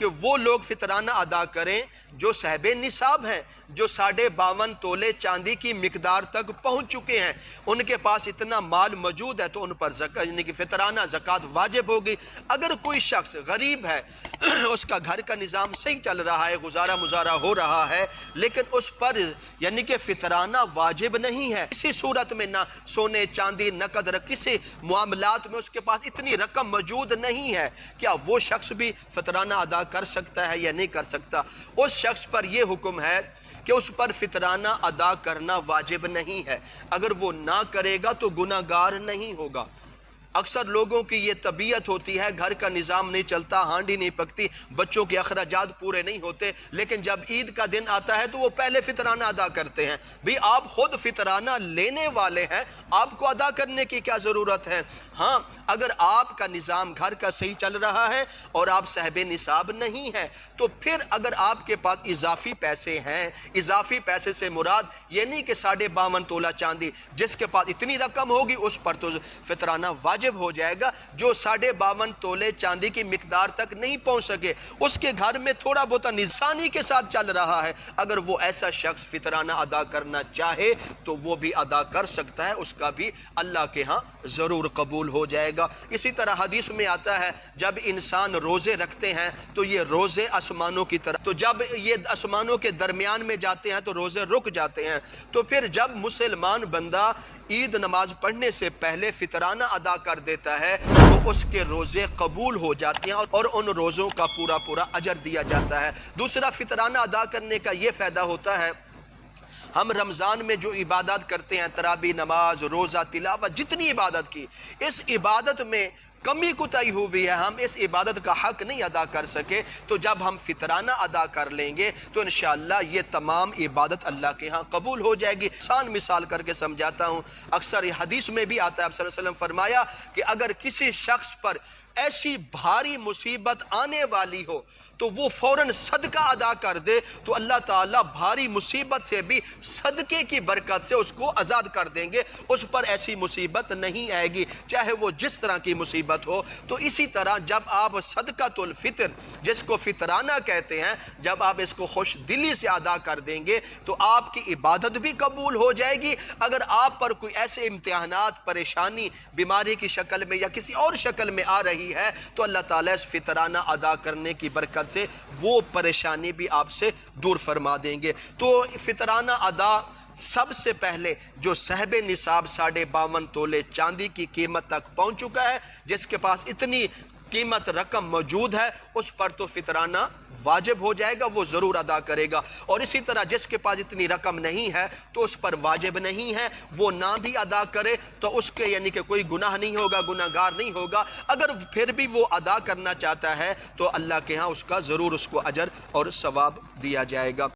کہ وہ لوگ فطرانہ ادا کریں جو صاحب نصاب ہیں، جو 52.5 تولے چاندی کی مقدار تک پہنچ چکے ہیں، ان کے پاس اتنا مال موجود ہے تو ان پر زکوٰۃ یعنی کہ فطرانہ زکوٰۃ واجب ہوگی۔ اگر کوئی شخص غریب ہے، اس کا گھر کا نظام صحیح چل رہا ہے، گزارا مزارا ہو رہا ہے، لیکن اس پر یعنی کہ فطرانہ واجب نہیں ہے، کسی صورت میں نہ سونے چاندی نقد کسی معاملات میں اس کے پاس اتنی رقم موجود نہیں ہے، کیا وہ شخص بھی فطرانہ ادا کر سکتا ہے یا نہیں کر سکتا؟ اس شخص پر یہ حکم ہے کہ اس پر فطرانہ ادا کرنا واجب نہیں ہے، اگر وہ نہ کرے گا تو گناہ گار نہیں ہوگا۔ اکثر لوگوں کی یہ طبیعت ہوتی ہے، گھر کا نظام نہیں چلتا، ہانڈی نہیں پکتی، بچوں کے اخراجات پورے نہیں ہوتے، لیکن جب عید کا دن آتا ہے تو وہ پہلے فطرانہ ادا کرتے ہیں۔ بھی آپ خود فطرانہ لینے والے ہیں، آپ کو ادا کرنے کی کیا ضرورت ہے؟ ہاں، اگر آپ کا نظام گھر کا صحیح چل رہا ہے اور آپ صاحب نصاب نہیں ہے تو پھر اگر آپ کے پاس اضافی پیسے ہیں، اضافی پیسے سے مراد یہ نہیں کہ 52.5 تولہ چاندی، جس کے پاس اتنی رقم ہوگی اس پر تو فطرانہ واجب ہو جائے گا۔ جو 52.5 تولے چاندی کی مقدار تک نہیں پہنچ سکے، اس کے گھر میں تھوڑا بہت نسانی کے ساتھ چل رہا ہے، اگر وہ ایسا شخص فطرانہ ادا کرنا چاہے تو وہ بھی ادا کر سکتا ہے، اس کا بھی اللہ کے ہاں ضرور قبول ہو جائے گا۔ اسی طرح حدیث میں آتا ہے جب انسان روزے رکھتے ہیں تو یہ روزے آسمانوں کی طرح، تو جب یہ آسمانوں کے درمیان میں جاتے ہیں تو روزے رک جاتے ہیں، تو پھر جب مسلمان بندہ عید نماز پڑھنے سے پہلے فطرانہ ادا کر دیتا ہے تو اس کے روزے قبول ہو جاتے ہیں اور ان روزوں کا پورا اجر دیا جاتا ہے۔ دوسرا فطرانہ ادا کرنے کا یہ فائدہ ہوتا ہے، ہم رمضان میں جو عبادت کرتے ہیں، تراویح نماز، روزہ، تلاوت، جتنی عبادت کی، اس عبادت میں کمی کوتاہی ہوئی ہے، ہم اس عبادت کا حق نہیں ادا کر سکے، تو جب ہم فطرانہ ادا کر لیں گے تو انشاءاللہ یہ تمام عبادت اللہ کے ہاں قبول ہو جائے گی۔ آسان مثال کر کے سمجھاتا ہوں، اکثر یہ حدیث میں بھی آتا ہے، آپ صلی اللہ علیہ وسلم فرمایا کہ اگر کسی شخص پر ایسی بھاری مصیبت آنے والی ہو تو وہ فوراً صدقہ ادا کر دے تو اللہ تعالیٰ بھاری مصیبت سے بھی صدقے کی برکت سے اس کو آزاد کر دیں گے، اس پر ایسی مصیبت نہیں آئے گی، چاہے وہ جس طرح کی مصیبت ہو۔ تو اسی طرح جب آپ صدقۃ الفطر، جس کو فطرانہ کہتے ہیں، جب آپ اس کو خوش دلی سے ادا کر دیں گے تو آپ کی عبادت بھی قبول ہو جائے گی۔ اگر آپ پر کوئی ایسے امتحانات، پریشانی، بیماری کی شکل میں یا کسی اور شکل میں آ رہی ہے تو اللہ تعالیٰ اس فطرانہ ادا کرنے کی برکت سے وہ پریشانی بھی آپ سے دور فرما دیں گے۔ تو فطرانہ ادا سب سے پہلے جو صاحب نصاب 52.5 تولے چاندی کی قیمت تک پہنچ چکا ہے، جس کے پاس اتنی قیمت رقم موجود ہے، اس پر تو فطرانہ واجب ہو جائے گا، وہ ضرور ادا کرے گا۔ اور اسی طرح جس کے پاس اتنی رقم نہیں ہے تو اس پر واجب نہیں ہے، وہ نہ بھی ادا کرے تو اس کے یعنی کہ کوئی گناہ نہیں ہوگا، گناہ گار نہیں ہوگا۔ اگر پھر بھی وہ ادا کرنا چاہتا ہے تو اللہ کے ہاں اس کا ضرور اس کو اجر اور ثواب دیا جائے گا۔